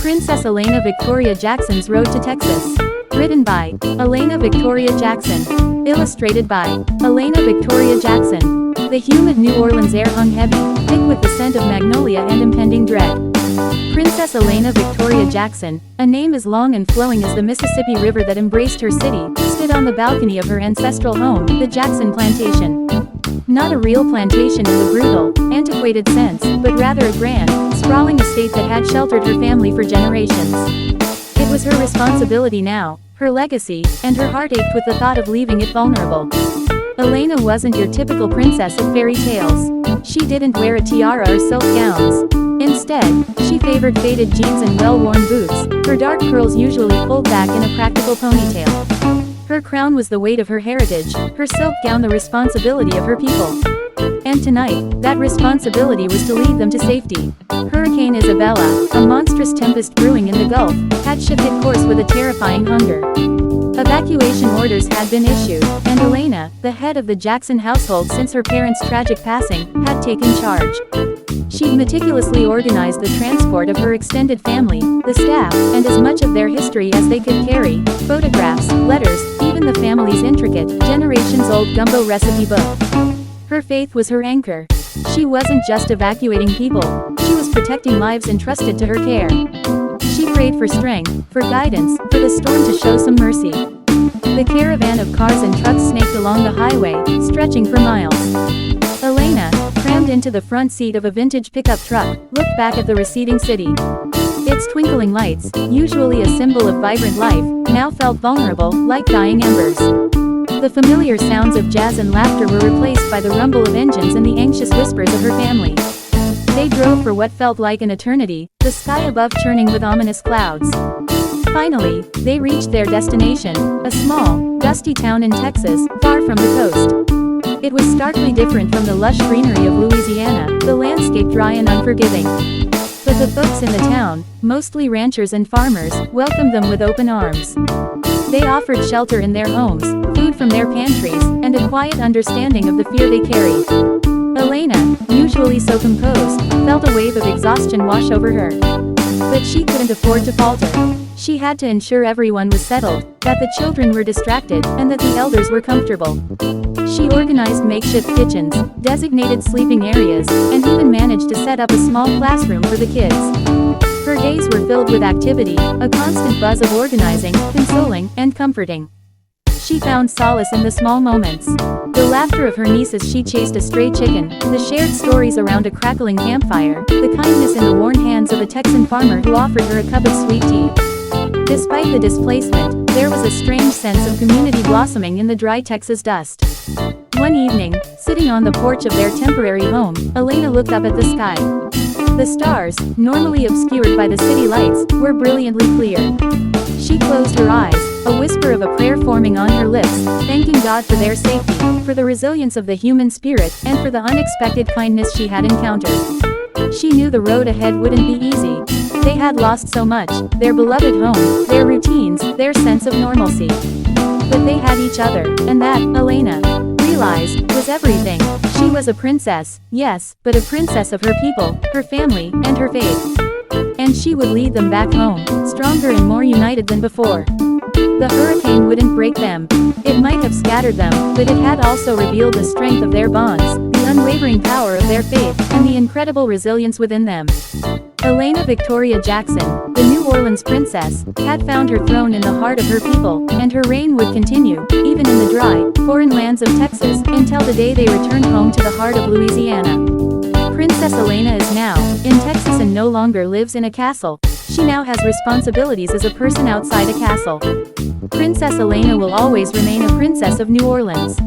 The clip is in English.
Princess Alaina Victoria Jackson's Road to Texas. Written by Alaina Victoria Jackson. Illustrated by Alaina Victoria Jackson. The humid New Orleans air hung heavy, thick with the scent of magnolia and impending dread. Princess Alaina Victoria Jackson, a name as long and flowing as the Mississippi River that embraced her city, stood on the balcony of her ancestral home, the Jackson Plantation. Not a real plantation in the brutal, antiquated sense, but rather a grand, sprawling estate that had sheltered her family for generations. It was her responsibility now, her legacy, and her heart ached with the thought of leaving it vulnerable. Alaina wasn't your typical princess of fairy tales. She didn't wear a tiara or silk gowns. Instead, she favored faded jeans and well-worn boots, her dark curls usually pulled back in a practical ponytail. Her crown was the weight of her heritage, her silk gown the responsibility of her people. And tonight, that responsibility was to lead them to safety. Hurricane Isabella, a monstrous tempest brewing in the Gulf, had shifted course with a terrifying hunger. Evacuation orders had been issued, and Alaina, the head of the Jackson household since her parents' tragic passing, had taken charge. She'd meticulously organized the transport of her extended family, the staff, and as much of their history as they could carry, photographs, letters, even the family's intricate, generations-old gumbo recipe book. Her faith was her anchor. She wasn't just evacuating people, she was protecting lives entrusted to her care. She prayed for strength, for guidance, for the storm to show some mercy. The caravan of cars and trucks snaked along the highway, stretching for miles. Alaina, crammed into the front seat of a vintage pickup truck, looked back at the receding city. Its twinkling lights, usually a symbol of vibrant life, now felt vulnerable, like dying embers. The familiar sounds of jazz and laughter were replaced by the rumble of engines and the anxious whispers of her family. They drove for what felt like an eternity, the sky above churning with ominous clouds. Finally, they reached their destination, a small, dusty town in Texas, far from the coast. It was starkly different from the lush greenery of Louisiana, the landscape dry and unforgiving. But the folks in the town, mostly ranchers and farmers, welcomed them with open arms. They offered shelter in their homes, food from their pantries, and a quiet understanding of the fear they carried. Alaina, usually so composed, felt a wave of exhaustion wash over her. But she couldn't afford to falter. She had to ensure everyone was settled, that the children were distracted, and that the elders were comfortable. She organized makeshift kitchens, designated sleeping areas, and even managed to set up a small classroom for the kids. Her days were filled with activity, a constant buzz of organizing, consoling, and comforting. She found solace in the small moments. The laughter of her niece as she chased a stray chicken, the shared stories around a crackling campfire, the kindness in the worn hands of a Texan farmer who offered her a cup of sweet tea. Despite the displacement, there was a strange sense of community blossoming in the dry Texas dust. One evening, sitting on the porch of their temporary home, Alaina looked up at the sky. The stars, normally obscured by the city lights, were brilliantly clear. She closed her eyes, a whisper of a prayer forming on her lips, thanking God for their safety, for the resilience of the human spirit, and for the unexpected kindness she had encountered. She knew the road ahead wouldn't be easy. They had lost so much, their beloved home, their routines, their sense of normalcy. But they had each other, and that, Alaina realized, was everything. She was a princess, yes, but a princess of her people, her family, and her faith. And she would lead them back home, stronger and more united than before. The hurricane wouldn't break them. It might have scattered them, but it had also revealed the strength of their bonds, the unwavering power of their faith, and the incredible resilience within them. Alaina Victoria Jackson, the New Orleans princess, had found her throne in the heart of her people, and her reign would continue, even in the dry, foreign lands of Texas, until the day they returned home to the heart of Louisiana. Princess Alaina is now in Texas and no longer lives in a castle. She now has responsibilities as a person outside a castle. Princess Alaina will always remain a princess of New Orleans.